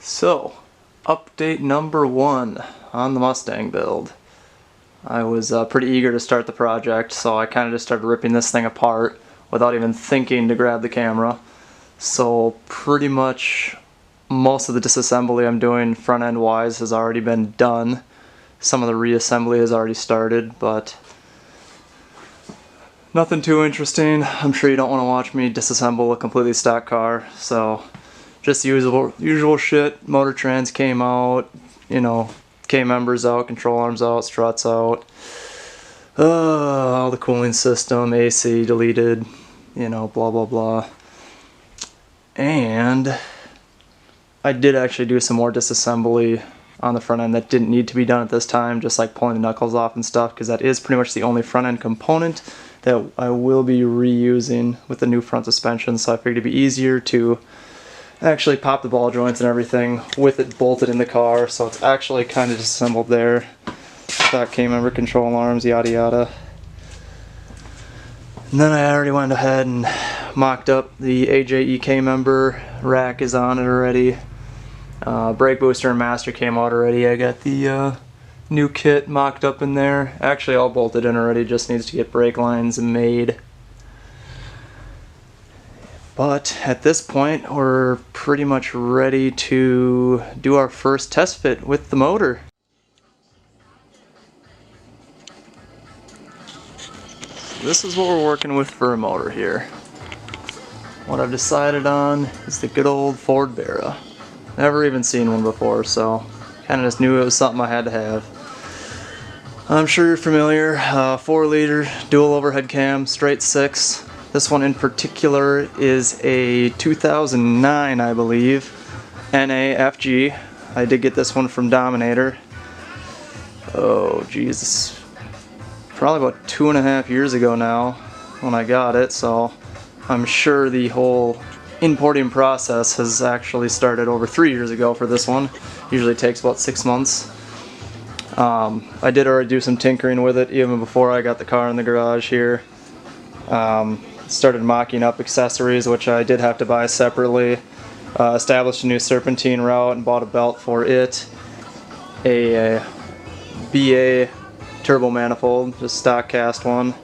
So, update number 1 on the Mustang build. I was pretty eager to start the project, so I kind of just started ripping this thing apart without even thinking to grab the camera. So pretty much most of the disassembly I'm doing front end wise has already been done. Some of the reassembly has already started, but nothing too interesting. I'm sure you don't want to watch me disassemble a completely stock car, so just usual shit. Motor trans came out, K-members out, control arms out, struts out, all the cooling system, AC deleted, blah blah blah. And I did actually do some more disassembly on the front end that didn't need to be done at this time, just like pulling the knuckles off and stuff, because that is pretty much the only front end component that I will be reusing with the new front suspension, so I figured it'd be easier to actually pop the ball joints and everything with it bolted in the car, so it's actually kind of disassembled there. Stock K-member, control arms, yada yada. And then I already went ahead and mocked up the AJE K-member. Rack is on it already. Brake booster and master came out already. I got the new kit mocked up in there. Actually all bolted in already, just needs to get brake lines made. But at this point, we're pretty much ready to do our first test fit with the motor. This is what we're working with for a motor here. What I've decided on is the good old Ford Barra. Never even seen one before, so kind of just knew it was something I had to have. I'm sure you're familiar. 4-liter dual overhead cam, straight 6. This one in particular is a 2009, I believe, NAFG. I did get this one from Dominator. Oh, Jesus. Probably about 2.5 years ago now when I got it, so I'm sure the whole importing process has actually started over 3 years ago for this one. Usually takes about 6 months. I did already do some tinkering with it even before I got the car in the garage here. Started mocking up accessories, which I did have to buy separately. Established a new serpentine route and bought a belt for it. A BA turbo manifold, just stock cast one.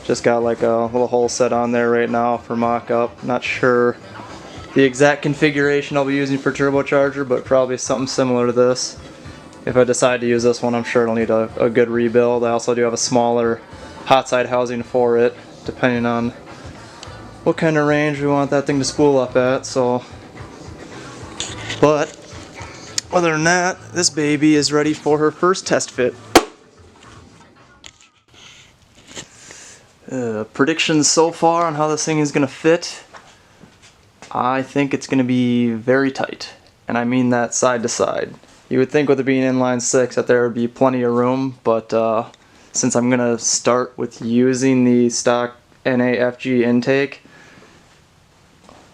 Just got like a little hole set on there right now for mock-up. Not sure the exact configuration I'll be using for turbocharger, but probably something similar to this. If I decide to use this one, I'm sure it'll need a good rebuild. I also do have a smaller hot side housing for it, depending on what kind of range we want that thing to spool up at. So, but other than that, this baby is ready for her first test fit. Predictions so far on how this thing is going to fit. I think it's going to be very tight, and I mean that side to side. You would think with it being inline 6 that there would be plenty of room, but since I'm going to start with using the stock NAFG intake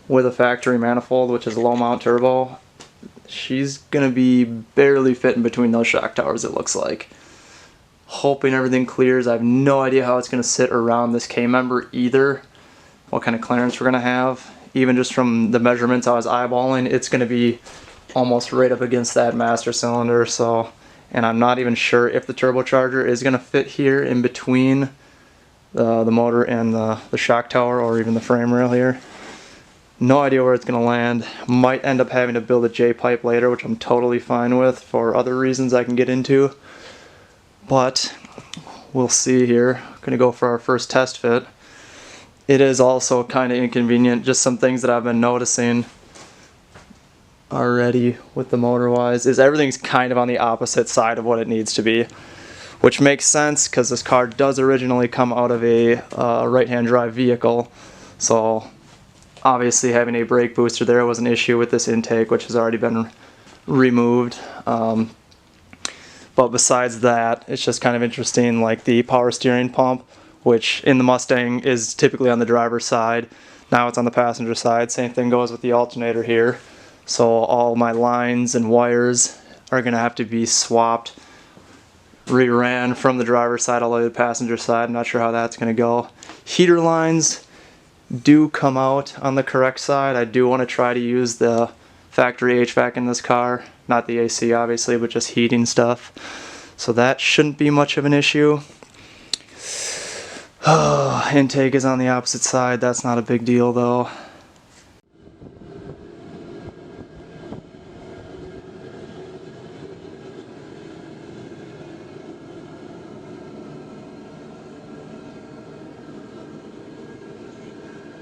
with a factory manifold, which is a low mount turbo, she's going to be barely fitting between those shock towers, it looks like. Hoping everything clears. I have no idea how it's going to sit around this K-member either, what kind of clearance we're going to have. Even just from the measurements I was eyeballing, it's going to be almost right up against that master cylinder. So, and I'm not even sure if the turbocharger is going to fit here in between the motor and the shock tower, or even the frame rail here. No idea where it's going to land. Might end up having to build a J-pipe later, which I'm totally fine with for other reasons I can get into. But we'll see here. Gonna go for our first test fit. It is also kind of inconvenient, just some things that I've been noticing already with the motor wise is everything's kind of on the opposite side of what it needs to be, which makes sense because this car does originally come out of a right-hand drive vehicle, so obviously having a brake booster there was an issue with this intake, which has already been removed. But besides that, it's just kind of interesting, like the power steering pump, which in the Mustang is typically on the driver's side. Now it's on the passenger side. Same thing goes with the alternator here. So all my lines and wires are going to have to be swapped, reran from the driver's side all the way to the passenger side. I'm not sure how that's going to go. Heater lines do come out on the correct side. I do want to try to use the factory HVAC in this car. Not the AC obviously, but just heating stuff. So that shouldn't be much of an issue. Intake is on the opposite side. That's not a big deal though.